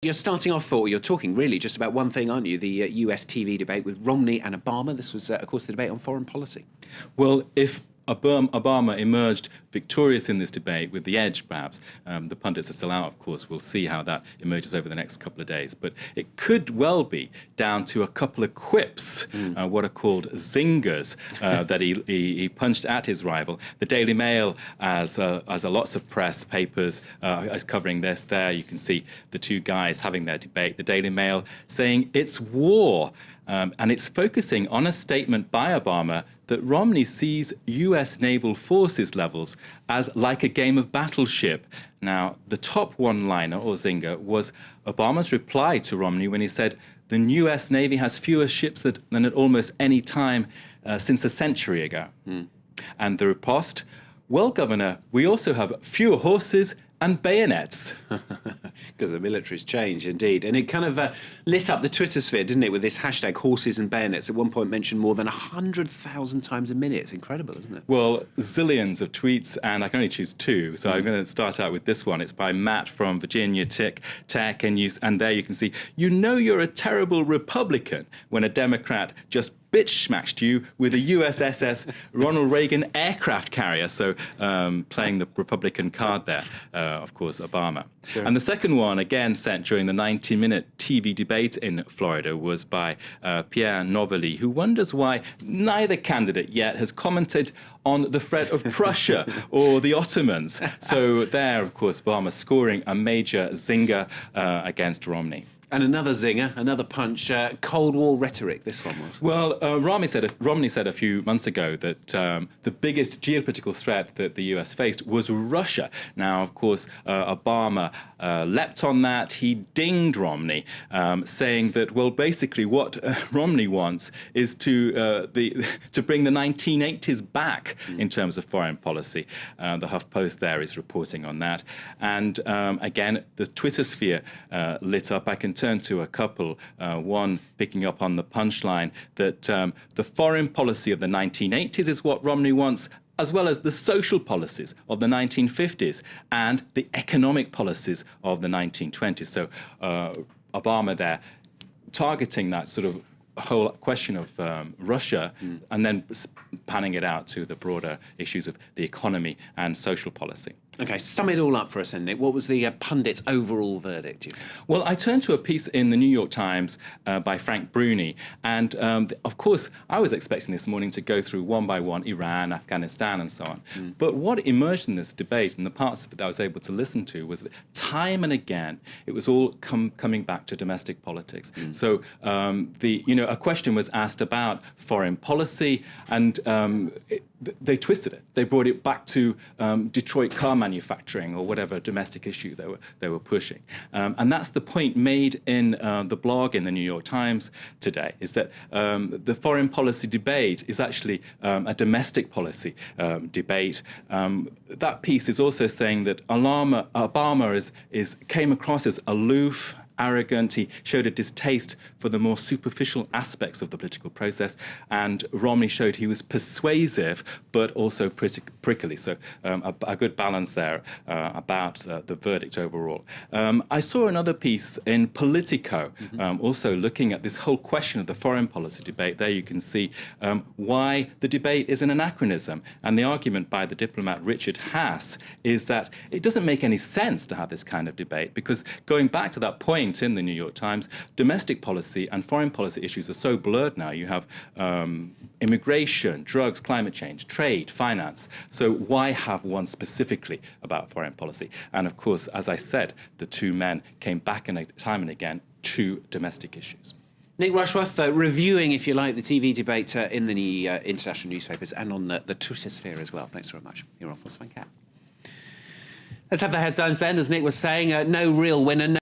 You're starting off, or you're talking really just about one thing, aren't you? The US TV debate with Romney and Obama. This was, of course, the debate on foreign policy. Well, if Obama emerged victorious in this debate, with the edge perhaps, the pundits are still out, of course. We'll see how that emerges over the next couple of days. But it could well be down to a couple of quips, what are called zingers, that he punched at his rival. The Daily Mail, as lots of press papers, is covering this. There you can see the two guys having their debate. The Daily Mail saying it's war, and it's focusing on a statement by Obama that Romney sees US naval forces levels as like a game of battleship. Now, the top one-liner, or zinger, was Obama's reply to Romney when he said, the US Navy has fewer ships than at almost any time since a century ago. And the riposte, well, Governor, we also have fewer horses and bayonets. Because the military's changed, indeed. And it kind of lit up the Twitter sphere, didn't it, with this hashtag horses and bayonets. At one point mentioned more than 100,000 times a minute. It's incredible, isn't it? Well, zillions of tweets, and I can only choose two. So I'm going to start out with this one. It's by Matt from Virginia Tech, and there you can see, you know you're a terrible Republican when a Democrat just bitch smashed you with a USS Ronald Reagan aircraft carrier. So playing the Republican card there, of course, Obama. Sure. And the second one, again sent during the 90-minute TV debate in Florida, was by Pierre Novelli, who wonders why neither candidate yet has commented on the threat of Prussia or the Ottomans. So there, of course, Obama scoring a major zinger against Romney. And another zinger, another punch, Cold War rhetoric, this one was. Well, Romney said a few months ago that the biggest geopolitical threat that the US faced was Russia. Now, of course, Obama leapt on that. He dinged Romney, saying that, well, basically what Romney wants is to bring the 1980s back in terms of foreign policy. The HuffPost there is reporting on that. And again, the Twitter sphere lit up. I can turn to a couple, one picking up on the punchline that the foreign policy of the 1980s is what Romney wants, as well as the social policies of the 1950s and the economic policies of the 1920s. So Obama there targeting that sort of whole question of Russia and then panning it out to the broader issues of the economy and social policy. OK, sum it all up for us, then, Nick. What was the pundit's overall verdict, you think? Well, I turned to a piece in the New York Times by Frank Bruni. And, of course, I was expecting this morning to go through one by one Iran, Afghanistan, and so on. But what emerged in this debate, and the parts of it that I was able to listen to, was that time and again, it was all coming back to domestic politics. So, a question was asked about foreign policy, and they twisted it. They brought it back to Detroit car manufacturing or whatever domestic issue they were pushing. And that's the point made in the blog in the New York Times today, is that the foreign policy debate is actually a domestic policy debate. That piece is also saying that Obama came across as aloof, arrogant. He showed a distaste for the more superficial aspects of the political process, and Romney showed he was persuasive but also prickly. So a good balance there about the verdict overall. I saw another piece in Politico, also looking at this whole question of the foreign policy debate. There you can see why the debate is an anachronism, and the argument by the diplomat Richard Haas is that it doesn't make any sense to have this kind of debate, because going back to that point in the New York Times, domestic policy and foreign policy issues are so blurred now. You have immigration, drugs, climate change, trade, finance. So why have one specifically about foreign policy? And of course, as I said, the two men came back time and again to domestic issues. Nick Rushworth, reviewing, if you like, the TV debate in the international newspapers and on the Twitter sphere as well. Thanks very much. You're off, Cat. Let's have the headlines then, as Nick was saying. No real winner.